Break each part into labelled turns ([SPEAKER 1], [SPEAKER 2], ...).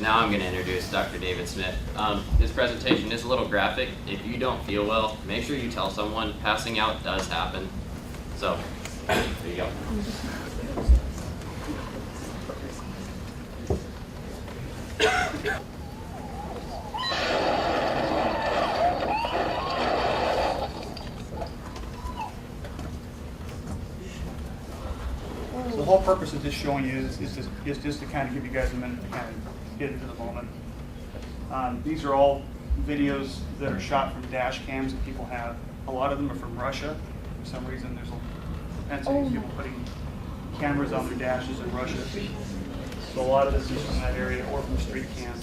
[SPEAKER 1] Now I'm going to introduce Dr. David Smith. His presentation is a little graphic. If you don't feel well, make sure you tell someone. Passing out does happen. So, there you go.
[SPEAKER 2] So the whole purpose of this showing you is just to kind of give you guys a minute to kind of get into the moment. These are all videos that are shot from dash cams that people have. A lot of them are from Russia. For some reason, there's a propensity of people putting cameras on their dashes in Russia. So a lot of this is from that area or from street cams.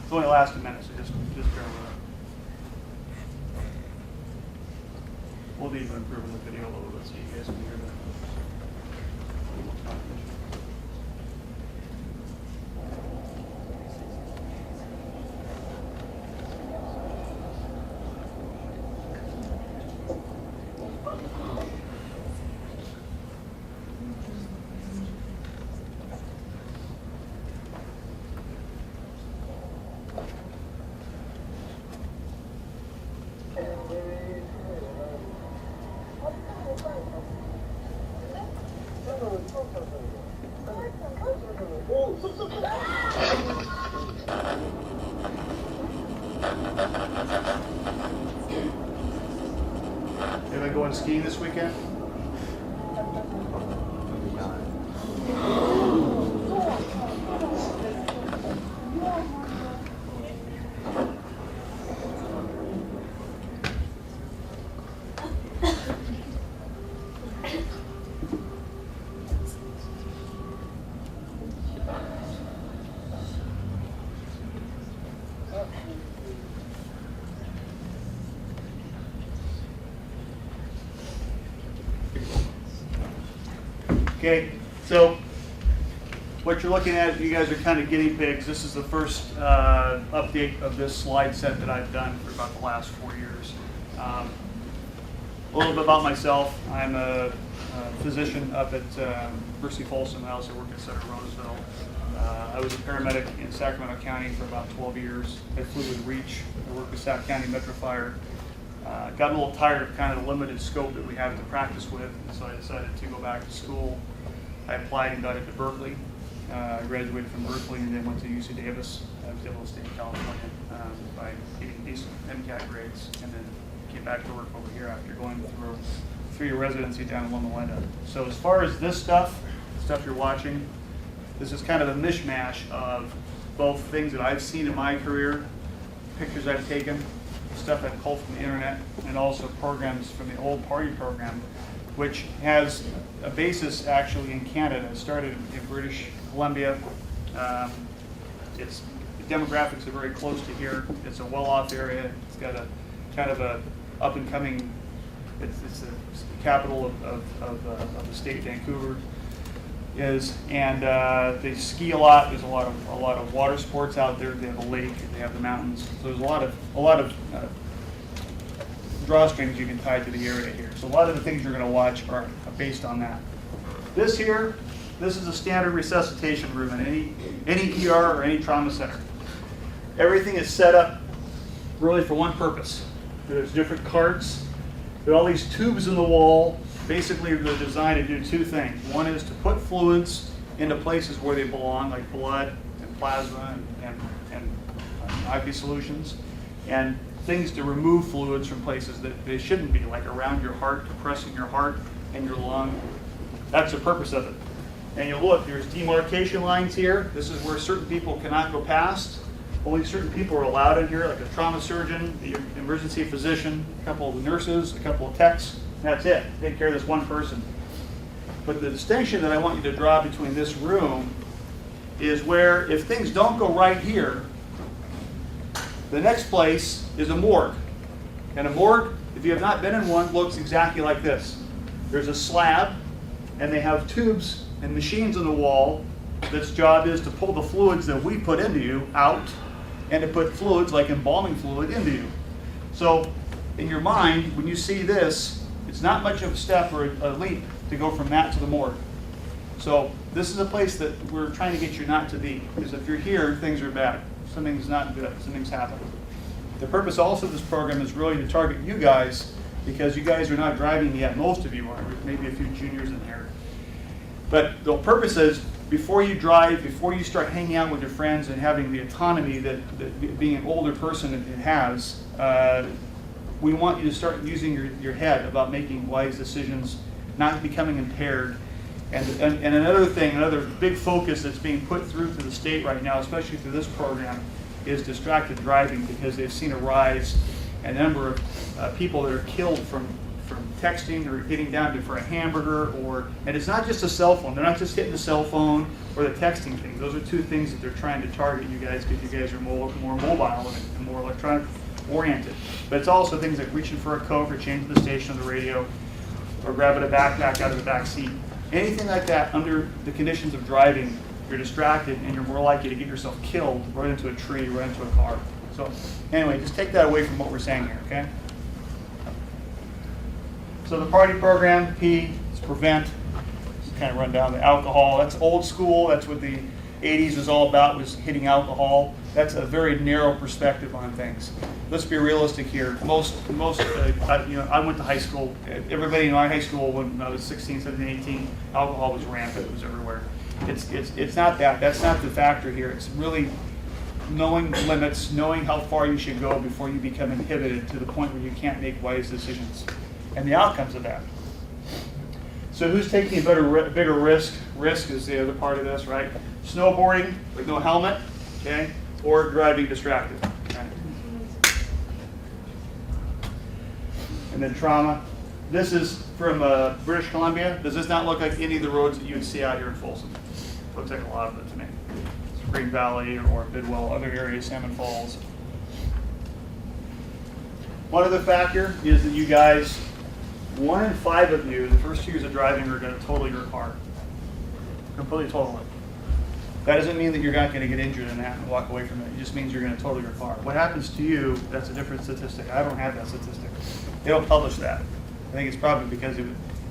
[SPEAKER 2] It's only last a minute, so just bear with it. We'll need to improve the video a little bit so you guys can hear that. Anybody going skiing this weekend? Okay, so what you're looking at, you guys are kind of guinea pigs. This is the first update of this slide set that I've done for about the last 4 years. A little bit about myself. I'm a physician up at Mercy Folsom. I also work at Center Roseville. I was a paramedic in Sacramento County for about 12 years. I flew with Reach. I worked with Sac County Metro Fire. Got a little tired of kind of the limited scope that we have to practice with, and so I decided to go back to school. I applied and got into Berkeley. I graduated from Berkeley and then went to UC Davis. I was able to stay in California by getting decent MCAT grades, and then came back to work over here after going through a 3-year residency down in Loma Linda. So as far as this stuff you're watching, this is kind of a mishmash of both things that I've seen in my career, pictures I've taken, stuff I've pulled from the internet, and also programs from the old P.A.R.T.Y program, which has a basis actually in Canada. It started in British Columbia. The demographics are very close to here. It's a well-off area. It's got a kind of a up-and-coming, it's the capital of the state, Vancouver is, and they ski a lot. There's a lot of water sports out there. They have a lake, they have the mountains. So there's a lot of drawstrings you can tie to the area here. So a lot of the things you're going to watch are based on that. This here, this is a standard resuscitation room in any ER or any trauma center. Everything is set up really for one purpose. There's different carts. There are all these tubes in the wall. Basically, they're designed to do two things. One is to put fluids into places where they belong, like blood and plasma and IV solutions, and things to remove fluids from places that they shouldn't be, like around your heart, compressing your heart and your lung. That's the purpose of it. And you look, there's demarcation lines here. This is where certain people cannot go past. Only certain people are allowed in here, like a trauma surgeon, the emergency physician, a couple of nurses, a couple of techs. That's it. Take care of this one person. But the distinction that I want you to draw between this room is where if things don't go right here, the next place is a morgue. And a morgue, if you have not been in one, looks exactly like this. There's a slab, and they have tubes and machines on the wall that's job is to pull the fluids that we put into you out and to put fluids like embalming fluid into you. So in your mind, when you see this, it's not much of a step or a leap to go from that to the morgue. So this is a place that we're trying to get you not to be, because if you're here, things are bad. Something's not good. Something's happened. The purpose also of this program is really to target you guys, because you guys are not driving yet. Most of you are. Maybe a few juniors in here. But the purpose is, before you drive, before you start hanging out with your friends and having the autonomy that being an older person it has, we want you to start using your head about making wise decisions, not becoming impaired. And another thing, another big focus that's being put through to the state right now, especially through this program, is distracted driving, because they've seen a rise in the number of people that are killed from texting or getting down to for a hamburger, and it's not just a cell phone. They're not just hitting the cell phone or the texting thing. Those are two things that they're trying to target you guys, because you guys are more mobile and more electronic oriented. But it's also things like reaching for a Coke or changing the station on the radio or grabbing a backpack out of the back seat. Anything like that under the conditions of driving, you're distracted and you're more likely to get yourself killed, run into a tree, run into a car. So anyway, just take that away from what we're saying here, okay? So the P.A.R.T.Y program, P is prevent. Just kind of run down the alcohol. That's old school. That's what the 80s was all about, was hitting alcohol. That's a very narrow perspective on things. Let's be realistic here. I went to high school. Everybody in my high school, when I was 16, 17, 18, alcohol was rampant. It was everywhere. It's not that. That's not the factor here. It's really knowing limits, knowing how far you should go before you become inhibited to the point where you can't make wise decisions, and the outcomes of that. So who's taking a bigger risk? Risk is the other part of this, right? Snowboarding with no helmet, okay, or driving distracted. Okay? And then trauma. This is from British Columbia. Does this not look like any of the roads that you would see out here in Folsom? Looks like a lot of it to me. Green Valley or Bidwell, other areas, Salmon Falls. One other factor is that you guys, 1 in 5 of you, the first 2 years of driving, are going to total your car. Completely total it. That doesn't mean that you're not going to get injured in that and walk away from it. It just means you're going to total your car. What happens to you, that's a different statistic. I don't have that statistic. They don't publish that. I think it's probably because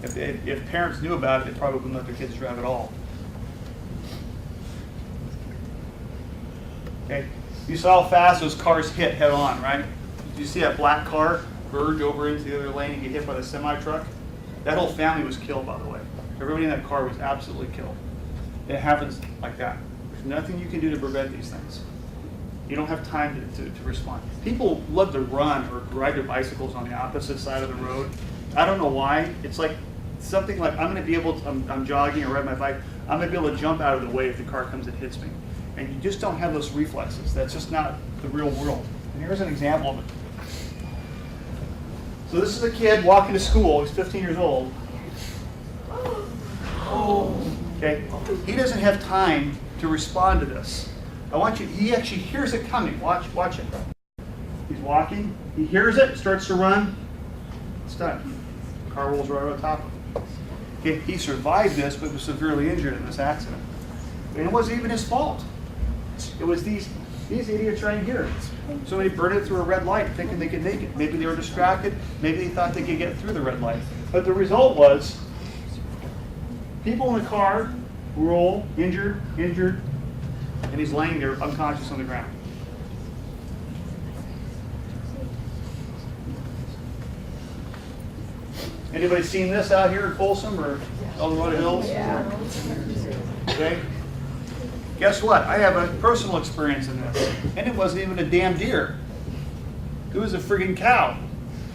[SPEAKER 2] if parents knew about it, they probably wouldn't let their kids drive at all. Okay, you saw how fast those cars hit head on, right? Did you see that black car verge over into the other lane and get hit by the semi-truck? That whole family was killed, by the way. Everybody in that car was absolutely killed. It happens like that. There's nothing you can do to prevent these things. You don't have time to respond. People love to run or ride their bicycles on the opposite side of the road. I don't know why. It's like something like I'm going to be able to, I'm jogging or riding my bike, I'm going to be able to jump out of the way if the car comes and hits me. And you just don't have those reflexes. That's just not the real world. And here's an example of it. So this is a kid walking to school. He's 15 years old. Okay, he doesn't have time to respond to this. I want you, he actually hears it coming. Watch it. He's walking, he hears it, starts to run, it's done. The car rolls right on top of him. Okay, he survived this, but was severely injured in this accident. And it wasn't even his fault. It was these idiots right here. Somebody burned it through a red light thinking they could make it. Maybe they were distracted, maybe they thought they could get through the red light. But the result was, people in the car roll, injured, and he's laying there unconscious on the ground. Anybody seen this out here in Folsom or Colorado Hills? Yeah. Okay. Guess what? I have a personal experience in this. And it wasn't even a damn deer. It was a friggin' cow.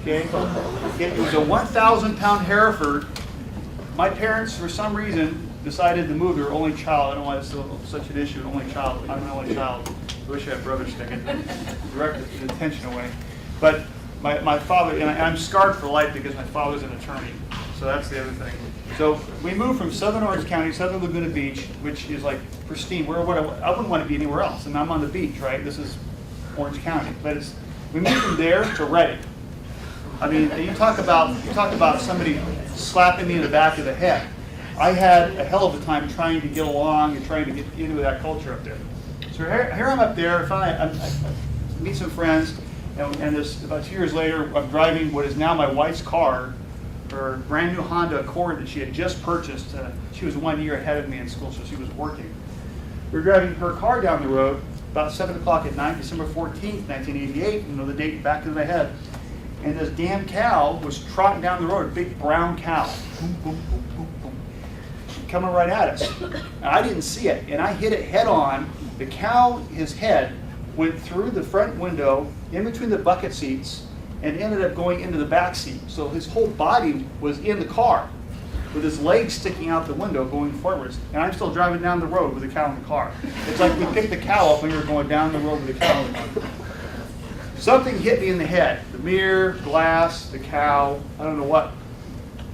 [SPEAKER 2] Okay? It was a 1,000-pound Hereford. My parents, for some reason, decided to move their only child. I don't know why it's such an issue, an only child. I'm an only child. I wish I had brothers that could direct the attention away. But my father, and I'm scarred for life because my father's an attorney. So that's the other thing. So we moved from Southern Orange County, Southern Laguna Beach, which is like pristine. I wouldn't want to be anywhere else. And I'm on the beach, right? This is Orange County. But we moved from there to Redding. I mean, you talk about somebody slapping me in the back of the head. I had a hell of a time trying to get along and trying to get into that culture up there. So here I'm up there, I meet some friends, and this, about 2 years later, I'm driving what is now my wife's car her brand new Honda Accord that she had just purchased. She was 1 year ahead of me in school, so she was working. We were driving her car down the road about 7 o'clock at night, December 14th, 1988. You know the date back in my head. And this damn cow was trotting down the road, a big brown cow. Boom, boom, boom, boom, boom. Coming right at us. And I didn't see it, and I hit it head on. The cow, his head, went through the front window, in between the bucket seats, and ended up going into the back seat. So his whole body was in the car, with his legs sticking out the window going forwards. And I'm still driving down the road with the cow in the car. It's like we picked the cow up when we were going down the road with the cow in the car. Something hit me in the head. The mirror, glass, the cow, I don't know what,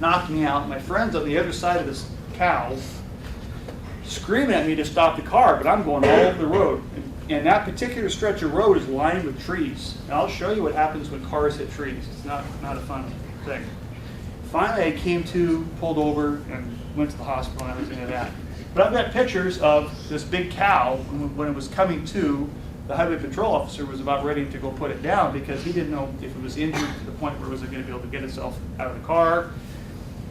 [SPEAKER 2] knocked me out. My friend's on the other side of this cow, screaming at me to stop the car, but I'm going all over the road. And that particular stretch of road is lined with trees. And I'll show you what happens when cars hit trees. It's not a fun thing. Finally, I came to, pulled over, and went to the hospital and everything like that. But I've got pictures of this big cow when it was coming to. The highway patrol officer was about ready to go put it down because he didn't know if it was injured to the point where it was going to be able to get itself out of the car.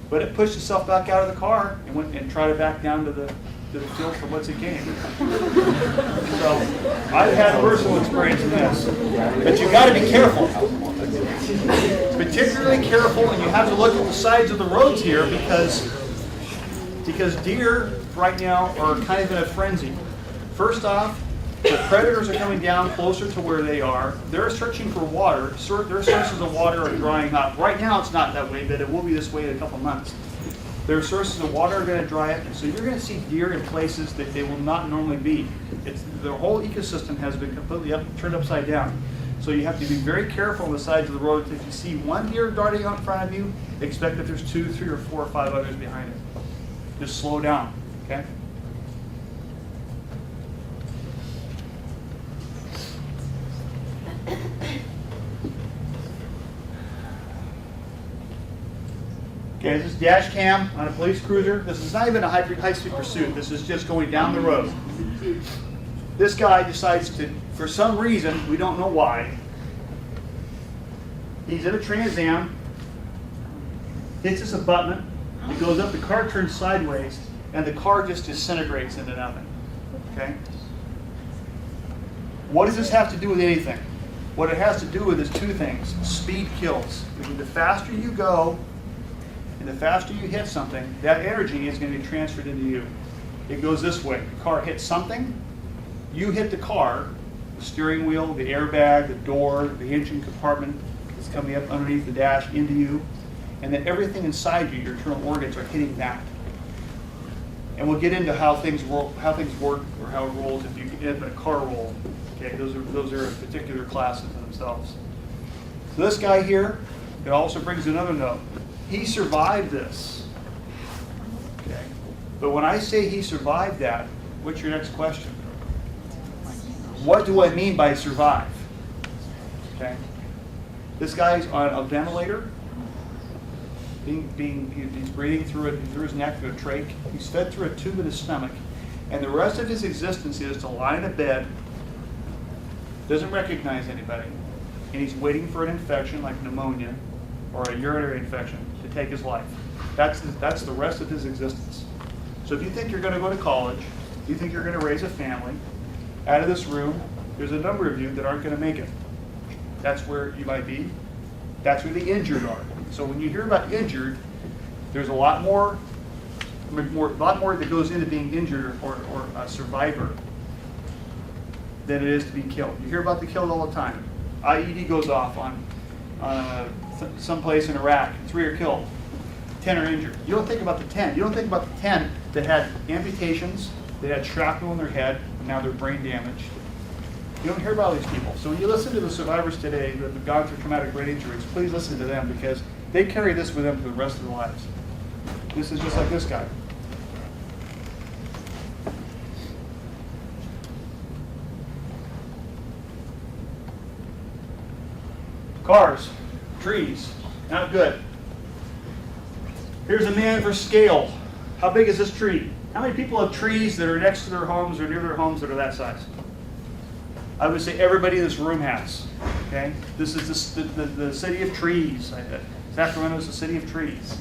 [SPEAKER 2] But it pushed itself back out of the car and went and trotted back down to the field for what's it gained. So I've had personal experience in this. But you got to be careful. Particularly careful, and you have to look at the sides of the roads here because deer right now are kind of in a frenzy. First off, the predators are coming down closer to where they are. They're searching for water. Their sources of water are drying up. Right now it's not that way, but it will be this way in a couple months. Their sources of water are going to dry up, and so you're going to see deer in places that they will not normally be. The whole ecosystem has been completely turned upside down. So you have to be very careful on the sides of the road. If you see one deer darting out in front of you, expect that there's 2, 3, or 4, or 5 others behind it. Just slow down, okay? Okay, this is dash cam on a police cruiser. This is not even a high-speed pursuit. This is just going down the road. This guy decides to, for some reason, we don't know why, he's in a Trans Am, hits this abutment, it goes up, the car turns sideways, and the car just disintegrates into nothing. Okay? What does this have to do with anything? What it has to do with is two things. Speed kills. The faster you go, and the faster you hit something, that energy is going to be transferred into you. It goes this way. The car hits something, you hit the car, the steering wheel, the airbag, the door, the engine compartment is coming up underneath the dash into you, and then everything inside you, your internal organs, are hitting that. And we'll get into how things work or how it rolls if you get in a car roll. Okay, those are particular classes in themselves. So this guy here, it also brings another note. He survived this. Okay, but when I say he survived that, what's your next question? What do I mean by survive? Okay, this guy's on a ventilator. He's breathing through his neck, through a trach. He's fed through a tube in his stomach, and the rest of his existence is to lie in a bed, doesn't recognize anybody, and he's waiting for an infection like pneumonia or a urinary infection to take his life. That's the rest of his existence. So if you think you're going to go to college, you think you're going to raise a family, out of this room, there's a number of you that aren't going to make it. That's where you might be. That's where the injured are. So when you hear about injured, there's a lot more that goes into being injured or a survivor than it is to be killed. You hear about the killed all the time. IED goes off on someplace in Iraq. 3 are killed. 10 are injured. You don't think about the 10. You don't think about the 10 that had amputations, that had shrapnel in their head, and now they're brain damaged. You don't hear about these people. So when you listen to the survivors today that have gone through traumatic brain injuries, please listen to them because they carry this with them for the rest of their lives. This is just like this guy. Cars, trees, not good. Here's a man for scale. How big is this tree? How many people have trees that are next to their homes or near their homes that are that size? I would say everybody in this room has. Okay, this is the city of trees. Sacramento is the city of trees.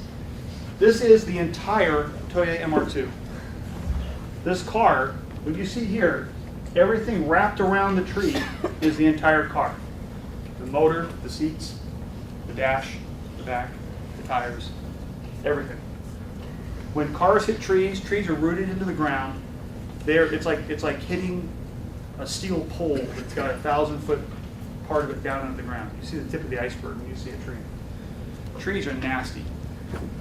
[SPEAKER 2] This is the entire Toyota MR2. This car, what you see here, everything wrapped around the tree is the entire car. The motor, the seats, the dash, the back, the tires, everything. When cars hit trees, trees are rooted into the ground. It's like hitting a steel pole that's got a 1,000-foot part of it down into the ground. You see the tip of the iceberg when you see a tree. Trees are nasty.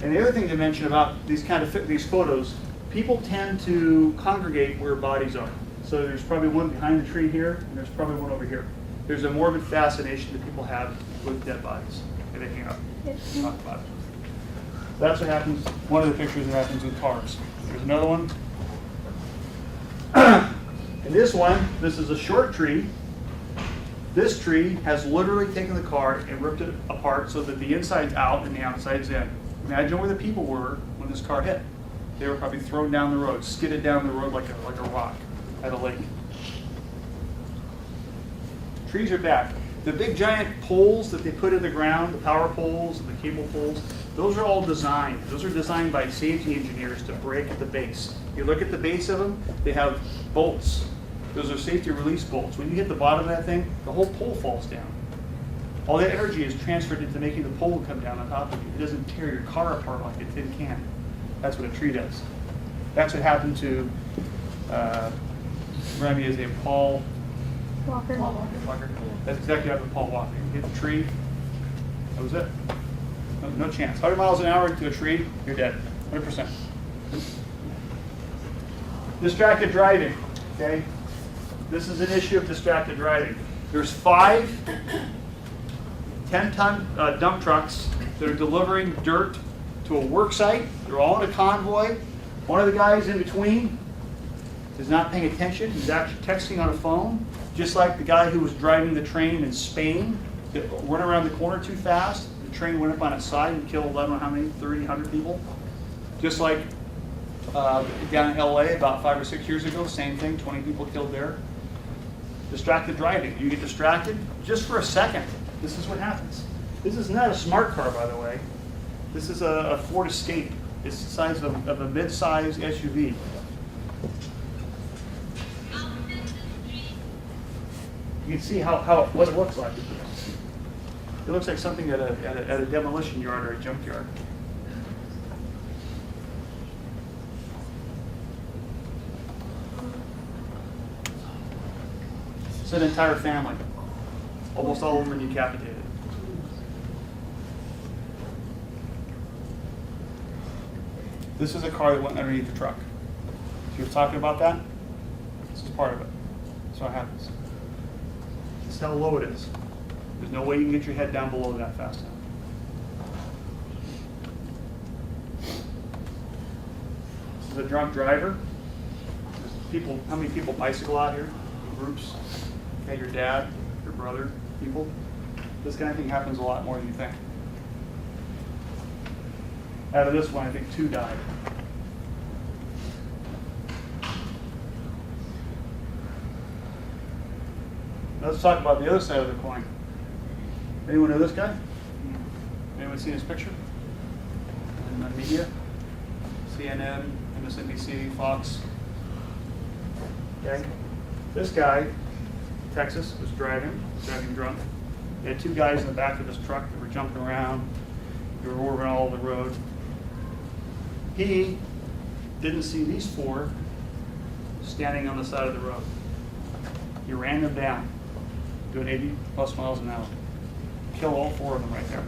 [SPEAKER 2] And the other thing to mention about these photos, people tend to congregate where bodies are. So there's probably one behind the tree here, and there's probably one over here. There's a morbid fascination that people have with dead bodies, and they hang out and talk about it. That's what happens, one of the pictures that happens with cars. There's another one. In this one, this is a short tree. This tree has literally taken the car and ripped it apart so that the inside's out and the outside's in. Imagine where the people were when this car hit. They were probably thrown down the road, skidded down the road like a rock at a lake. Trees are bad. The big giant poles that they put in the ground, the power poles and the cable poles, those are all designed. Those are designed by safety engineers to break at the base. You look at the base of them, they have bolts. Those are safety release bolts. When you hit the bottom of that thing, the whole pole falls down. All that energy is transferred into making the pole come down on top of you. It doesn't tear your car apart like a tin can. That's what a tree does. That's what happened to, remind me his name, Paul Walker. That's exactly what happened to Paul Walker. You hit the tree, that was it. No chance. 100 miles an hour into a tree, you're dead. 100%. Distracted driving, okay? This is an issue of distracted driving. There's 5 10-ton dump trucks that are delivering dirt to a work site. They're all in a convoy. One of the guys in between is not paying attention. He's actually texting on a phone, just like the guy who was driving the train in Spain that went around the corner too fast. The train went up on its side and killed, I don't know how many, 30, 100 people. Just like down in LA about 5 or 6 years ago, same thing, 20 people killed there. Distracted driving. You get distracted just for a second. This is what happens. This is not a smart car, by the way. This is a Ford Escape. It's the size of a mid-size SUV. You can see what it looks like. It looks like something at a demolition yard or a junkyard. It's an entire family. Almost all of them are decapitated. This is a car that went underneath the truck. If you're talking about that, this is part of it. That's what happens. This is how low it is. There's no way you can get your head down below that fast enough. This is a drunk driver. People, how many people bicycle out here in groups? Okay, your dad, your brother, people. This kind of thing happens a lot more than you think. Out of this one, I think 2 died. Let's talk about the other side of the coin. Anyone know this guy? Anyone seen his picture? In the media? CNN, MSNBC, Fox. Okay. This guy, Texas, was driving drunk. They had 2 guys in the back of his truck that were jumping around. They were orbiting all over the road. He didn't see these 4 standing on the side of the road. He ran them down, doing 80+ miles an hour. Killed all 4 of them right there.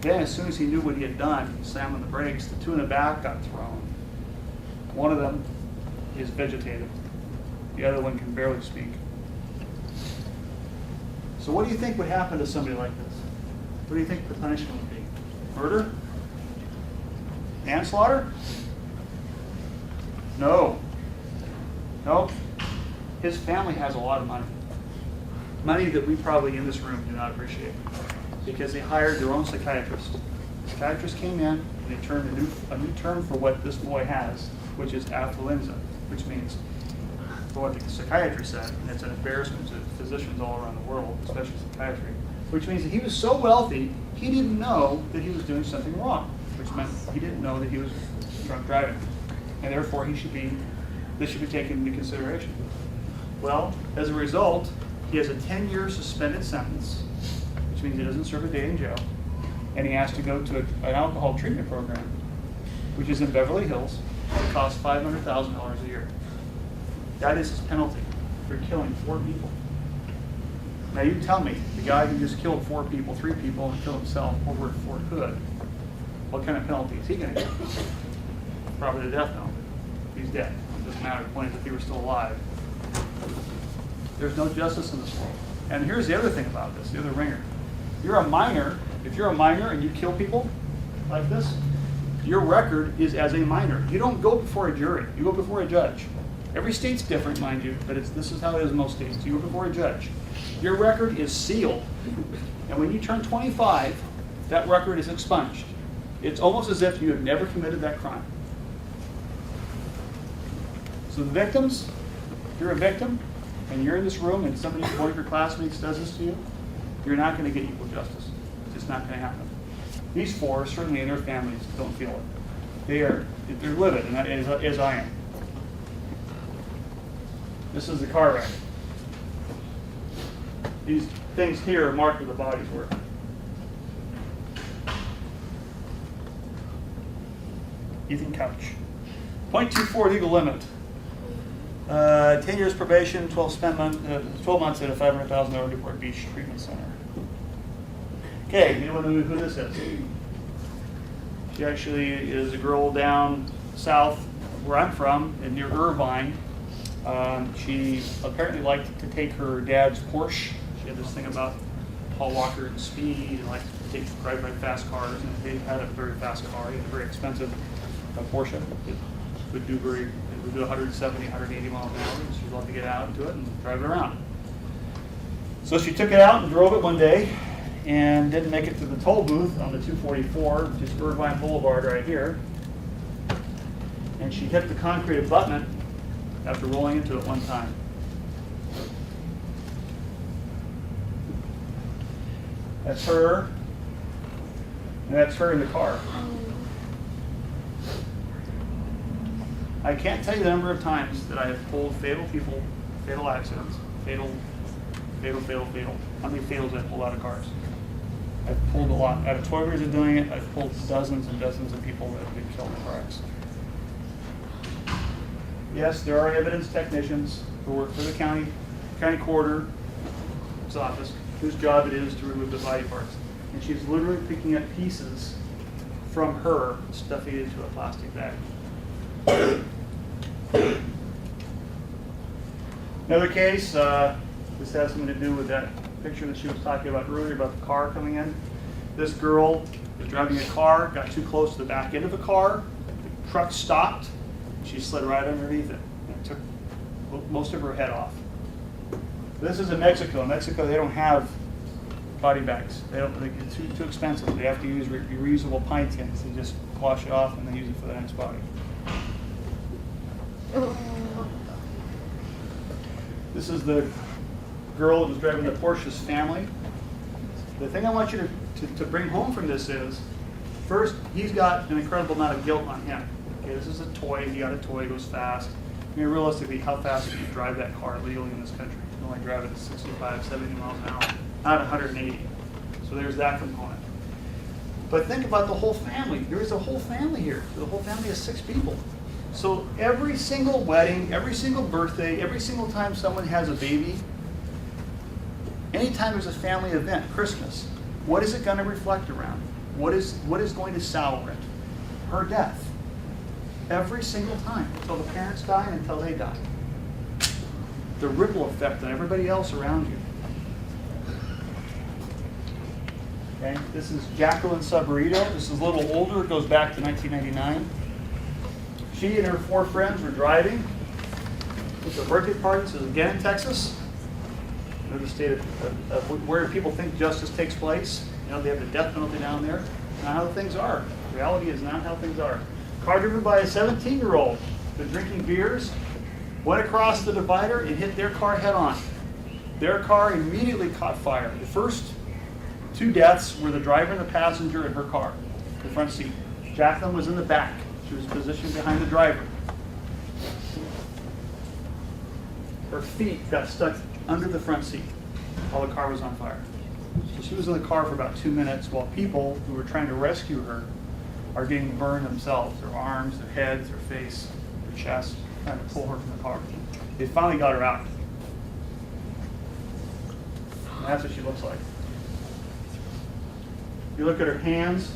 [SPEAKER 2] Then, as soon as he knew what he had done, he slammed on the brakes. The 2 in the back got thrown. One of them is vegetative. The other one can barely speak. So what do you think would happen to somebody like this? What do you think the punishment would be? Murder? Manslaughter? No. Nope. His family has a lot of money. Money that we probably in this room do not appreciate. Because they hired their own psychiatrist. The psychiatrist came in and they termed a new term for what this boy has, which is affluenza, which means, for what the psychiatrist said, and it's an embarrassment to physicians all around the world, especially psychiatry, which means that he was so wealthy He didn't know that he was doing something wrong, which meant he didn't know that he was drunk driving. And therefore, this should be taken into consideration. Well, as a result, he has a 10-year suspended sentence, which means he doesn't serve a day in jail, and he has to go to an alcohol treatment program, which is in Beverly Hills. It costs $500,000 a year. That is his penalty for killing 4 people. Now you tell me, the guy who just killed 4 people, 3 people, and killed himself over at Fort Hood, what kind of penalty is he going to get? Probably the death penalty. He's dead. It doesn't matter. The point is if he were still alive. There's no justice in this world. And here's the other thing about this, the other ringer. You're a minor. If you're a minor and you kill people like this, your record is as a minor. You don't go before a jury. You go before a judge. Every state's different, mind you, but this is how it is in most states. You go before a judge. Your record is sealed. And when you turn 25, that record is expunged. It's almost as if you have never committed that crime. So the victims, if you're a victim and you're in this room and somebody, one of your classmates does this to you, you're not going to get equal justice. It's just not going to happen. These 4, certainly in their families, don't feel it. They're livid, and as I am. This is the car wreck. These things here are marked where the bodies were. Ethan Couch. 0.24 legal limit. 10 years probation, 12 months at a $500,000 Newport Beach Treatment Center. Okay, anyone know who this is? She actually is a girl down south where I'm from, near Irvine. She apparently liked to take her dad's Porsche. She had this thing about Paul Walker and speed and liked to drive by fast cars. And they had a very fast car. He had a very expensive Porsche. It would do 170, 180 miles an hour. And she'd love to get out into it and drive it around. So she took it out and drove it one day and didn't make it to the toll booth on the 244, which is Irvine Boulevard right here. And she hit the concrete abutment after rolling into it one time. That's her, and that's her in the car. I can't tell you the number of times that I have pulled fatal people, fatal accidents, fatal. How many fatals I've pulled out of cars? I've pulled a lot. Out of 12 years of doing it, I've pulled dozens and dozens of people that have been killed in car accidents. Yes, there are evidence technicians who work for the county coroner's office, whose job it is to remove the body parts. And she's literally picking up pieces from her, stuffing it into a plastic bag. Another case, this has something to do with that picture that she was talking about earlier about the car coming in. This girl was driving a car, got too close to the back end of the car, the truck stopped, she slid right underneath it and took most of her head off. This is in Mexico. In Mexico, they don't have body bags. It's too expensive. They have to use reusable pine tins. They just wash it off and then use it for the next body. This is the girl that was driving the Porsche's family. The thing I want you to bring home from this is, first, he's got an incredible amount of guilt on him. Okay, this is a toy. He got a toy. It goes fast. I mean, realistically, how fast can you drive that car legally in this country? You can only drive it at 65, 70 miles an hour, not 180. So there's that component. But think about the whole family. There is a whole family here. The whole family has 6 people. So every single wedding, every single birthday, every single time someone has a baby, anytime there's a family event, Christmas, what is it going to reflect around? What is going to sour it? Her death. Every single time, until the parents die and until they die. The ripple effect on everybody else around you. Okay, this is Jacqueline Sabarito. This is a little older. It goes back to 1999. She and her 4 friends were driving. It's a birthday party. This is again in Texas. The state of where people think justice takes place. You know, they have the death penalty down there. Not how things are. Reality is not how things are. Car driven by a 17-year-old. Been drinking beers. Went across the divider and hit their car head on. Their car immediately caught fire. The first 2 deaths were the driver and the passenger in her car, the front seat. Jacqueline was in the back. She was positioned behind the driver. Her feet got stuck under the front seat while the car was on fire. So she was in the car for about 2 minutes while people who were trying to rescue her are getting burned themselves, their arms, their heads, their face, their chest, trying to pull her from the car. They finally got her out. And that's what she looks like. You look at her hands,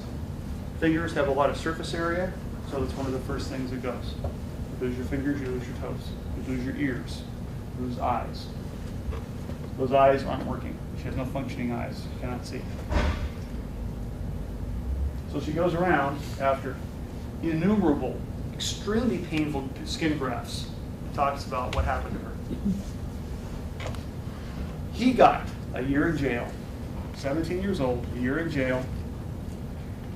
[SPEAKER 2] fingers have a lot of surface area, so that's one of the first things that goes. You lose your fingers, you lose your toes. You lose your ears, you lose eyes. Those eyes aren't working. She has no functioning eyes. She cannot see. So she goes around after innumerable, extremely painful skin grafts. Talks about what happened to her. He got a year in jail, 17 years old, a year in jail,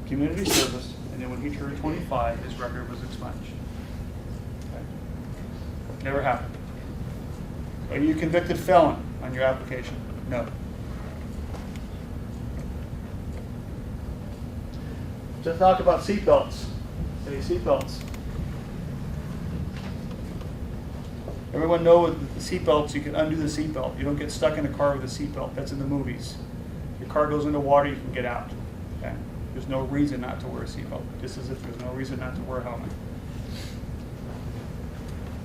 [SPEAKER 2] community service, and then when he turned 25, his record was expunged. Okay. Never happened. Are you a convicted felon on your application? No. Let's talk about seatbelts. Any seatbelts? Everyone knows with the seatbelts, you can undo the seatbelt. You don't get stuck in a car with a seatbelt. That's in the movies. If your car goes into water, you can get out. Okay? There's no reason not to wear a seatbelt, just as if there's no reason not to wear a helmet.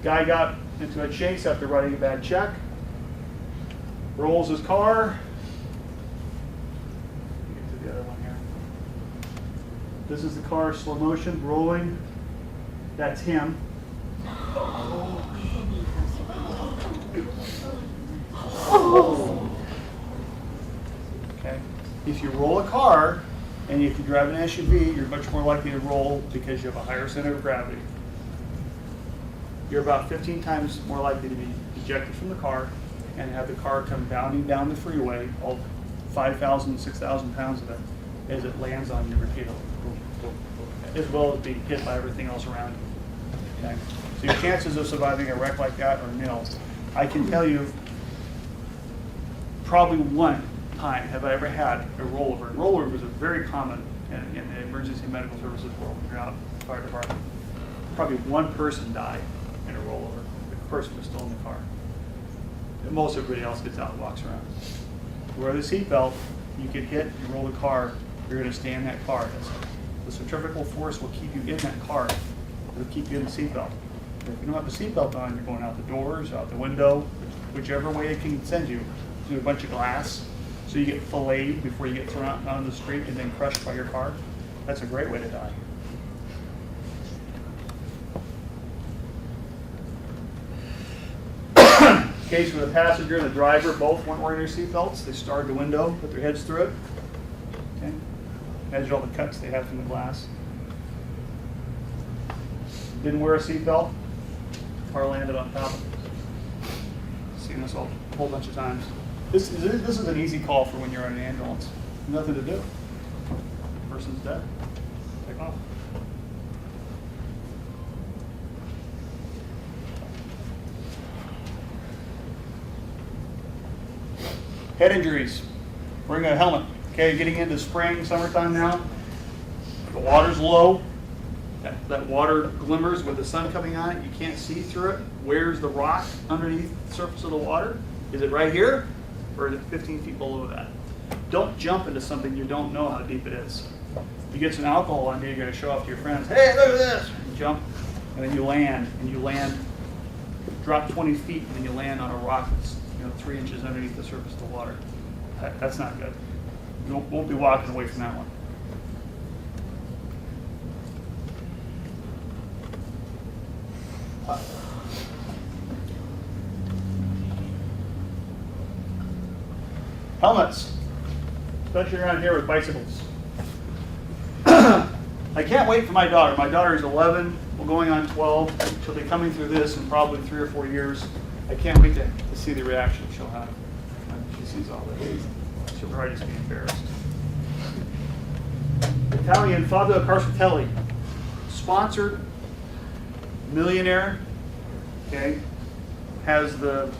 [SPEAKER 2] Guy got into a chase after writing a bad check. Rolls his car. Get to the other one here. This is the car, slow motion, rolling. That's him. Okay. If you roll a car, and if you drive an SUV, you're much more likely to roll because you have a higher center of gravity. You're about 15 times more likely to be ejected from the car and have the car come bounding down the freeway, all 5,000, 6,000 pounds of it, as it lands on you repeatedly, as well as being hit by everything else around you. Okay? So your chances of surviving a wreck like that are nil. I can tell you, probably one time have I ever had a rollover. Rollovers are very common in the emergency medical services world when you're out in the fire department. Probably one person died in a rollover. The person was still in the car. And most everybody else gets out and walks around. Wear the seatbelt, you get hit, you roll the car, you're going to stay in that car. The centrifugal force will keep you in that car. It'll keep you in the seatbelt. If you don't have the seatbelt on, you're going out the doors, out the window, whichever way it can send you, through a bunch of glass. So you get filleted before you get thrown out on the street and then crushed by your car. That's a great way to die. Case where the passenger and the driver both weren't wearing their seatbelts. They starred the window, put their heads through it. Okay. Imagine all the cuts they had from the glass. Didn't wear a seatbelt. Car landed on top of it. Seen this a whole bunch of times. This is an easy call for when you're on an ambulance. Nothing to do. Person's dead. Take off. Head injuries. Wearing a helmet. Okay, getting into spring, summertime now. The water's low. That water glimmers with the sun coming on it. You can't see through it. Where's the rock underneath the surface of the water? Is it right here? Or is it 15 feet below that? Don't jump into something you don't know how deep it is. You get some alcohol on you, you're going to show off to your friends, hey, look at this! You jump, and then you land, drop 20 feet, and then you land on a rock that's 3 inches underneath the surface of the water. That's not good. You won't be walking away from that one. Helmets, especially around here with bicycles. I can't wait for my daughter. My daughter is 11, we're going on 12. She'll be coming through this in probably 3 or 4 years. I can't wait to see the reaction she'll have when she sees all this. She'll probably just be embarrassed. Italian Fabio Carcitelli, sponsored, millionaire, okay, has the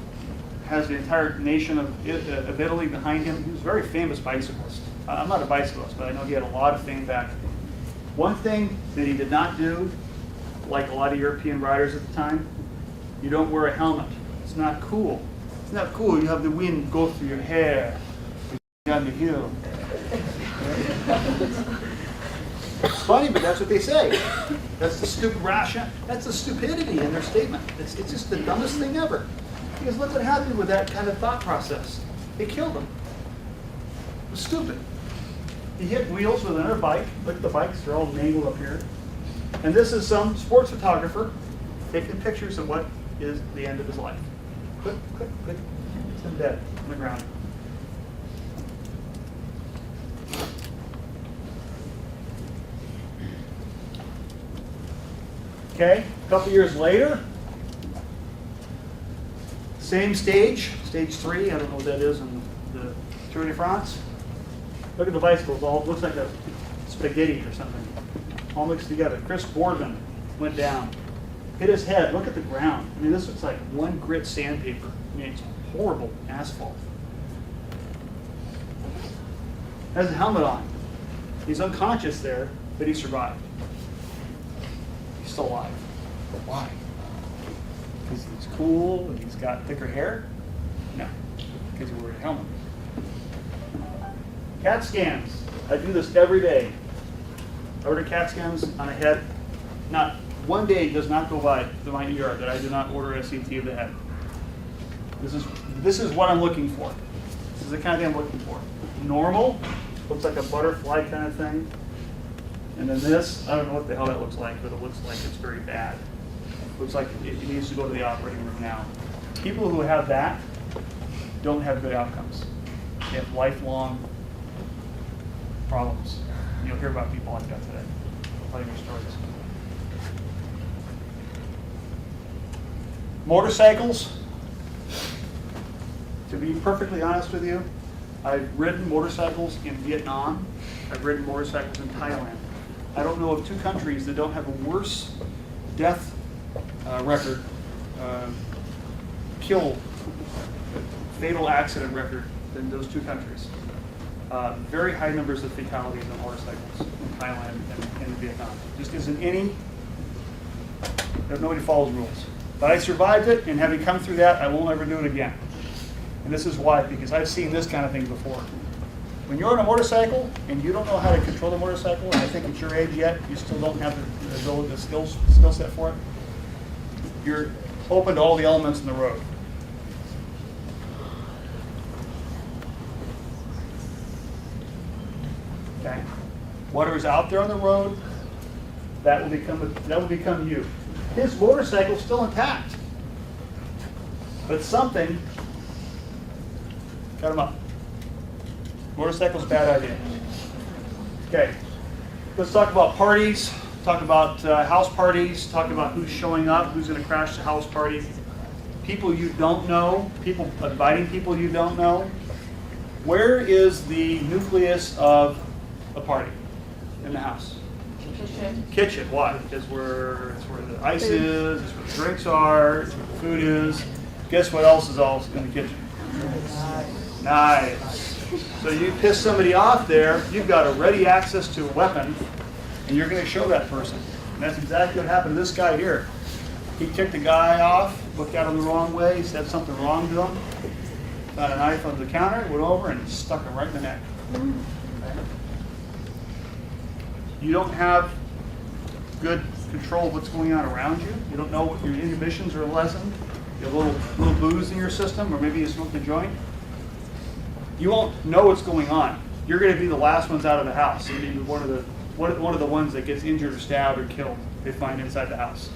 [SPEAKER 2] has the entire nation of Italy behind him. He was a very famous bicyclist. I'm not a bicyclist, but I know he had a lot of fame back. One thing that he did not do, like a lot of European riders at the time, you don't wear a helmet. It's not cool. It's not cool. You have the wind go through your hair down the hill. It's funny, but that's what they say. That's the stupid ration. That's the stupidity in their statement. It's just the dumbest thing ever. Because look what happened with that kind of thought process. It killed him. It was stupid. He hit wheels with another bike. Look at the bikes, they're all mangled up here. And this is some sports photographer taking pictures of what is the end of his life. Click, click, click. It's him dead on the ground. Okay, a couple years later, same stage 3, I don't know what that is in the Tour de France. Look at the bicycles, all looks like a spaghetti or something. All mixed together. Chris Boardman went down, hit his head, look at the ground. I mean, this looks like one grit sandpaper. I mean, it's horrible asphalt. Has a helmet on. He's unconscious there, but he survived. He's still alive. But why? Because he's cool and he's got thicker hair? No, because he wore a helmet. CAT scans. I do this every day. I order CAT scans on a head. Not one day does not go by to my ER that I do not order a CT of the head. This is what I'm looking for. This is the kind of thing I'm looking for. Normal, looks like a butterfly kind of thing. And then this, I don't know what the hell that looks like, but it looks like it's very bad. Looks like it needs to go to the operating room now. People who have that don't have good outcomes. They have lifelong problems. You'll hear about people like that today. I'll tell you their stories. Motorcycles. To be perfectly honest with you, I've ridden motorcycles in Vietnam. I've ridden motorcycles in Thailand. I don't know of two countries that don't have a worse death record, fatal accident record than those two countries. Very high numbers of fatalities on motorcycles in Thailand and in Vietnam. Just isn't any, nobody follows rules. But I survived it, and having come through that, I won't ever do it again. And this is why, because I've seen this kind of thing before. When you're on a motorcycle and you don't know how to control the motorcycle, and I think at your age yet, you still don't have the ability, the skill set for it, you're open to all the elements in the road. Okay? Whatever's out there on the road, that will become you. His motorcycle's still intact, but something got him up. Motorcycle's a bad idea. Okay, let's talk about parties, talk about house parties, talk about who's showing up, who's going to crash the house party. People you don't know, people inviting people you don't know. Where is the nucleus of a party in the house? Kitchen. Why? Because it's where the ice is, it's where the drinks are, it's where the food is. Guess what else is all in the kitchen? Knives. So you piss somebody off there, you've got a ready access to a weapon, and you're going to show that person. And that's exactly what happened to this guy here. He kicked the guy off, looked at him the wrong way, he said something wrong to him, got a knife on the counter, went over and stuck him right in the neck. Okay. You don't have good control of what's going on around you. You don't know what your inhibitions are lessened. You have a little booze in your system, or maybe you smoked a joint. You won't know what's going on. You're going to be the last ones out of the house. You're going to be one of the ones that gets injured or stabbed or killed. They find inside the house.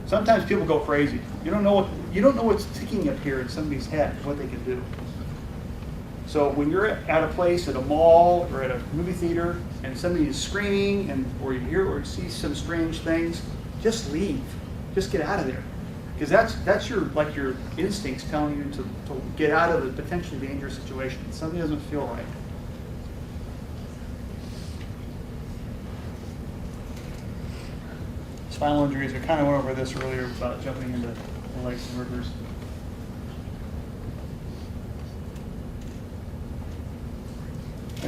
[SPEAKER 2] Sometimes people go crazy. You don't know what's ticking up here in somebody's head, what they can do. So when you're at a place, at a mall or at a movie theater, and somebody is screaming, or you hear or see some strange things, just leave. Just get out of there. Because that's your instincts telling you to get out of a potentially dangerous situation. Something doesn't feel right. Spinal injuries. We kind of went over this earlier about jumping into the legs and rivers.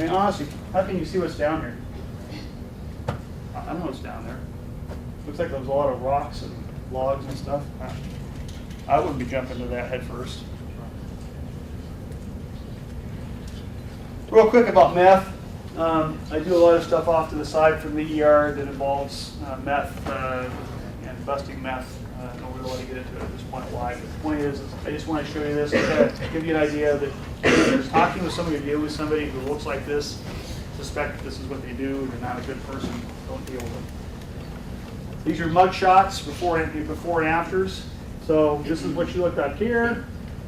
[SPEAKER 2] mean, honestly, how can you see what's down here? I don't know what's down there. Looks like there's a lot of rocks and logs and stuff. I wouldn't be jumping into that head first. Real quick about meth. I do a lot of stuff off to the side from the ER that involves meth and busting meth. I don't really want to get into it at this point why, but the point is I just want to show you this to give you an idea that if you're talking with somebody or dealing with somebody who looks like this, suspect that this is what they do, they're not a good person, don't deal with them. These are mug shots before and afters. So this is what you looked up here,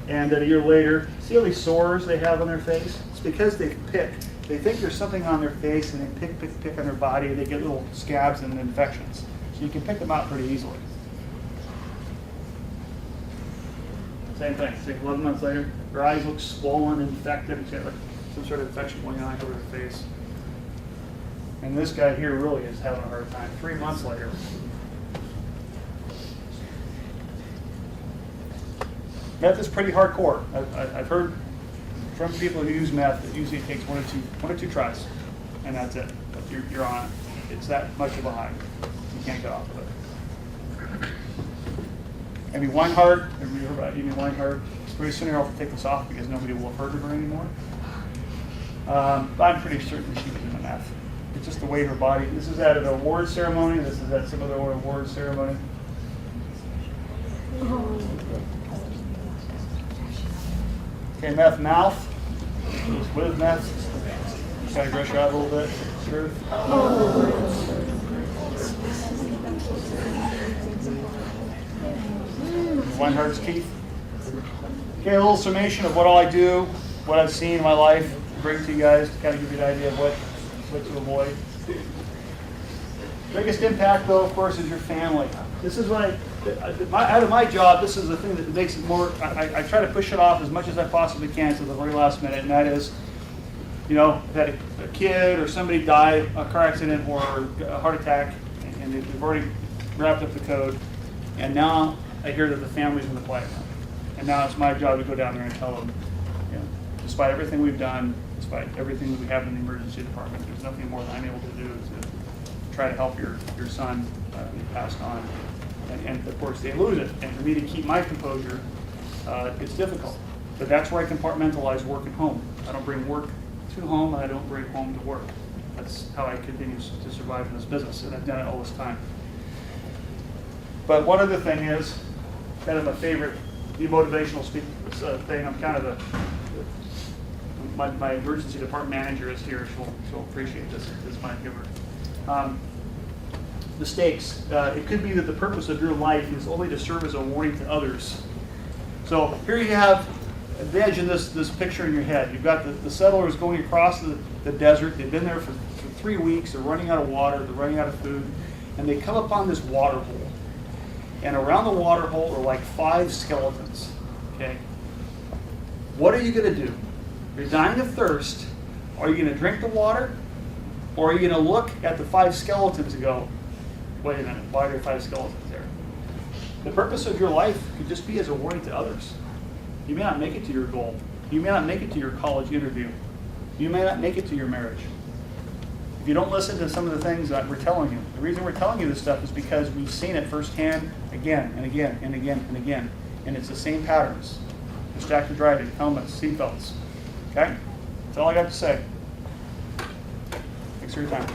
[SPEAKER 2] and then a year later, see all these sores they have on their face? It's because they pick. They think there's something on their face, and they pick on their body, and they get little scabs and infections. So you can pick them out pretty easily. Same thing. See, 11 months later, their eyes look swollen, infected. It's got like some sort of infection going on over their face. And this guy here really is having a hard time. 3 months later. Meth is pretty hardcore. I've heard from people who use meth that usually it takes one or two tries, and that's it. But you're on it. It's that much of a high. You can't get off of it. Amy Weinhardt, have you heard about Amy Weinhardt? Pretty soon I'll have to take this off because nobody will have heard of her anymore. I'm pretty certain she was in the meth. It's just the way her body. This is at an award ceremony. This is at some other award ceremony. Okay, meth mouth. With meth. Kind of gross you out a little bit. Sure. Weinhardt's teeth. Okay, a little summation of what all I do, what I've seen in my life, bring to you guys to kind of give you an idea of what to avoid. Biggest impact, though, of course, is your family. This is what out of my job, this is the thing that makes it more, I try to push it off as much as I possibly can to the very last minute, and that is, you know, that a kid or somebody died, a car accident or a heart attack, and they've already wrapped up the code, and now I hear that the family's in the play. And now it's my job to go down there and tell them, you know, despite everything we've done, despite everything that we have in the emergency department, there's nothing more that I'm able to do to try to help your son be passed on. And of course, they lose it. And for me to keep my composure, it's difficult. But that's where I compartmentalize work and home. I don't bring work to home, and I don't bring home to work. That's how I continue to survive in this business, and I've done it all this time. But one other thing is, kind of my favorite demotivational thing. I'm kind of my emergency department manager is here. She'll appreciate this might give her. Mistakes. It could be that the purpose of your life is only to serve as a warning to others. So here you have, imagine this picture in your head. You've got the settlers going across the desert. They've been there for 3 weeks. They're running out of water. They're running out of food. And they come upon this water hole. And around the water hole are like 5 skeletons. Okay? What are you going to do? You're dying of thirst. Are you going to drink the water? Or are you going to look at the 5 skeletons and go, wait a minute, why are there 5 skeletons there? The purpose of your life could just be as a warning to others. You may not make it to your goal. You may not make it to your college interview. You may not make it to your marriage. If you don't listen to some of the things that we're telling you, the reason we're telling you this stuff is because we've seen it firsthand again and again and again and again. And it's the same patterns. Distracted driving, helmets, seatbelts. Okay? That's all I got to say. Thanks for your time.